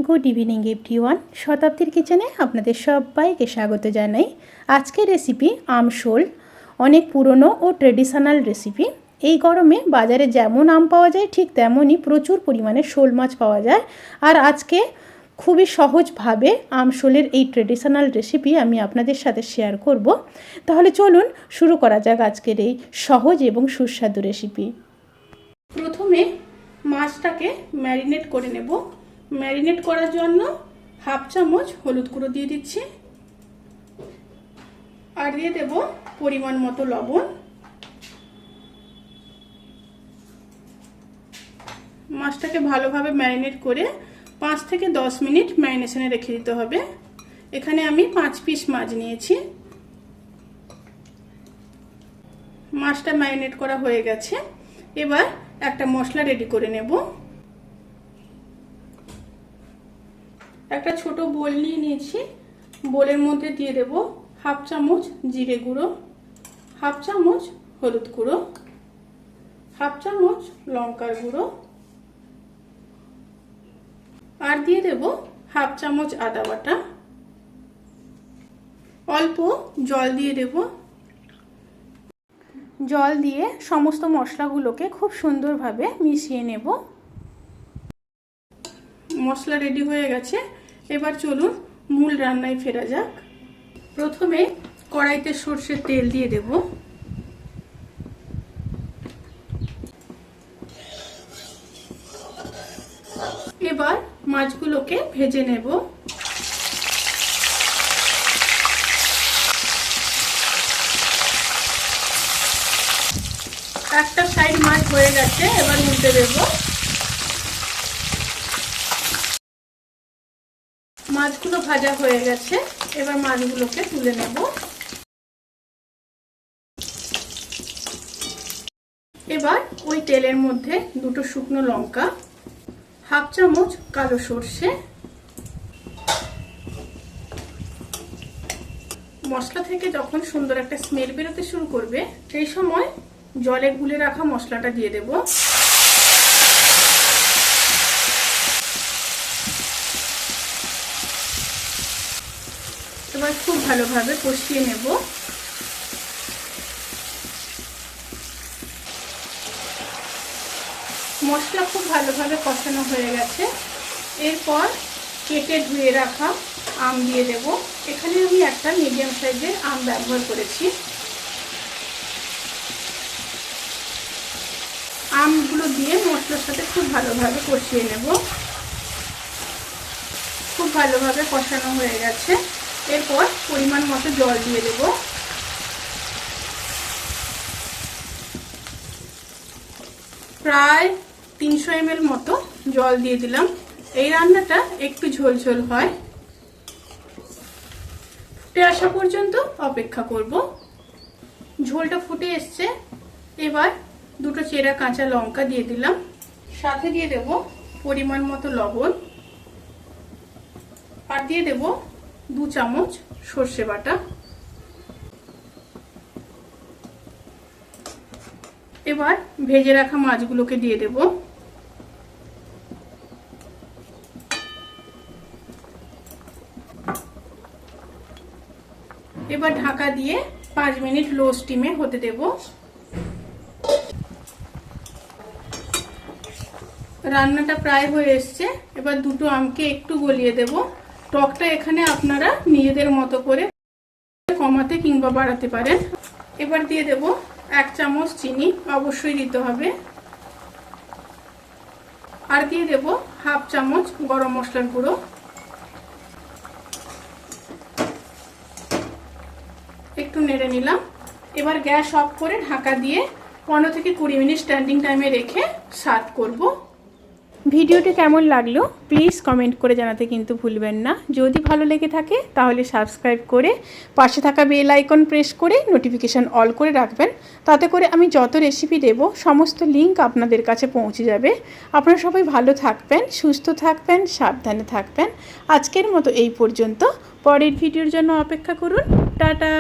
Good evening everyone. শতাব্দীর কিচেনে আপনাদের সবাইকে স্বাগত জানাই। আজকের রেসিপি আমশোল। অনেক পুরনো ও ট্রেডিশনাল রেসিপি। এই গরমে বাজারে যেমন আম পাওয়া যায় ঠিক তেমনই প্রচুর পরিমাণে শোল মাছ পাওয়া যায়। আর আজকে খুবই সহজভাবে আমশোলের এই ট্রেডিশনাল রেসিপি আমি আপনাদের সাথে শেয়ার করব। তাহলে চলুন শুরু করা যাক আজকের এই সহজ এবং সুস্বাদু রেসিপি। প্রথমে মাছটাকে ম্যারিনেট করে নেব। ম্যারিনেট করার জন্য হাফ চামচ হলুদ গুঁড়ো দিয়ে দিচ্ছি, আর দিয়ে দেব পরিমাণ মতো লবণ। মাছটাকে ভালোভাবে ম্যারিনেট করে 5 থেকে 10 মিনিট ম্যারিনেশনে রেখে দিতে হবে। এখানে আমি 5 পিস মাছ নিয়েছি। মাছটা ম্যারিনেট করা হয়ে গেছে। এবার একটা মশলা রেডি করে নেব। একটা ছোট বোল নিয়ে নিয়েছি। বোলের মধ্যে দিয়ে দেব হাফ চামচ জিরে গুঁড়ো, হাফ চামচ হলুদ গুঁড়ো, হাফ চামচ লঙ্কার গুঁড়ো, আর দিয়ে দেব হাফ চামচ আদা বাটা। অল্প জল দিয়ে দেব। জল দিয়ে সমস্ত মশলাগুলোকে খুব সুন্দরভাবে মিশিয়ে নেব। মশলা রেডি হয়ে গেছে। এবার চলুন মূল রান্নায় ফেরা যাক। প্রথমে কড়াইতে সরষের তেল দিয়ে দেব। এবার মাছগুলোকে ভেজে নেব। একটা সাইড মাছ হয়ে গেছে, এবার উল্টে দেব। মাছগুলো ভাজা হয়ে গেছে, এবার মাছগুলোকে তুলে নেব। এবার ওই তেলের মধ্যে দুটো শুকনো লঙ্কা, হাফ চামচ কালো সর্ষে, মশলা থেকে যখন সুন্দর একটা স্মেল বেরোতে শুরু করবে সেই সময় জলে গুলে রাখা মশলাটা দিয়ে দেব। এবার খুব ভালোভাবে কষিয়ে নেব। মশলা খুব ভালোভাবে কষানো হয়ে গেছে। এরপর কেটে ধুয়ে রাখা আম দিয়ে দেব। এখানে আমি একটা মিডিয়াম সাইজের আম ব্যবহার করেছি। আমগুলো দিয়ে মশলার সাথে খুব ভালোভাবে কষিয়ে নেব। খুব ভালোভাবে কষানো হয়ে গেছে। এরপর পরিমাণ মতো জল দিয়ে দেব। প্রায় 300 ml মতো জল দিয়ে দিলাম। এই রান্নাটা একটু ঝোলঝোল হয়। ফুটে আসা পর্যন্ত অপেক্ষা করব। ঝোলটা ফুটে এসছে। এবার দুটো চেরা কাঁচা লঙ্কা দিয়ে দিলাম। সাথে দিয়ে দেব পরিমাণ মতো লবণ, আর দিয়ে দেব 2 চামচ সর্ষে বাটা। এবার ভেজে রাখা মাছগুলোকে দিয়ে দেব। এবার ঢাকা দিয়ে 5 মিনিট লো স্টিমে হতে দেব। রান্নাটা প্রায় হয়ে এসছে। এবার দুটো আমকে একটু গলিয়ে দেব। টকটা এখানে আপনারা নিজেদের মতো করে কমাতে কিংবা বাড়াতে পারেন। এবার দিয়ে দেব 1 চামচ চিনি, অবশ্যই দিতে হবে, আর দিয়ে দেব হাফ চামচ গরম মশলার গুঁড়ো। একটু নেড়ে নিলাম। এবার গ্যাস অফ করে ঢাকা দিয়ে 15 থেকে 20 মিনিট স্ট্যান্ডিং টাইমে রেখে সার্ভ করব। ভিডিওটি কেমন লাগলো প্লিজ কমেন্ট করে জানাতে কিন্তু ভুলবেন না। যদি ভালো লেগে থাকে তাহলে সাবস্ক্রাইব করে পাশে থাকা বেল আইকন প্রেস করে নোটিফিকেশান অল করে রাখবেন। তাতে করে আমি যত রেসিপি দেব সমস্ত লিঙ্ক আপনাদের কাছে পৌঁছে যাবে। আপনারা সবাই ভালো থাকবেন, সুস্থ থাকবেন, সাবধানে থাকবেন। আজকের মতো এই পর্যন্ত। পরের ভিডিওর জন্য অপেক্ষা করুন। টাটা।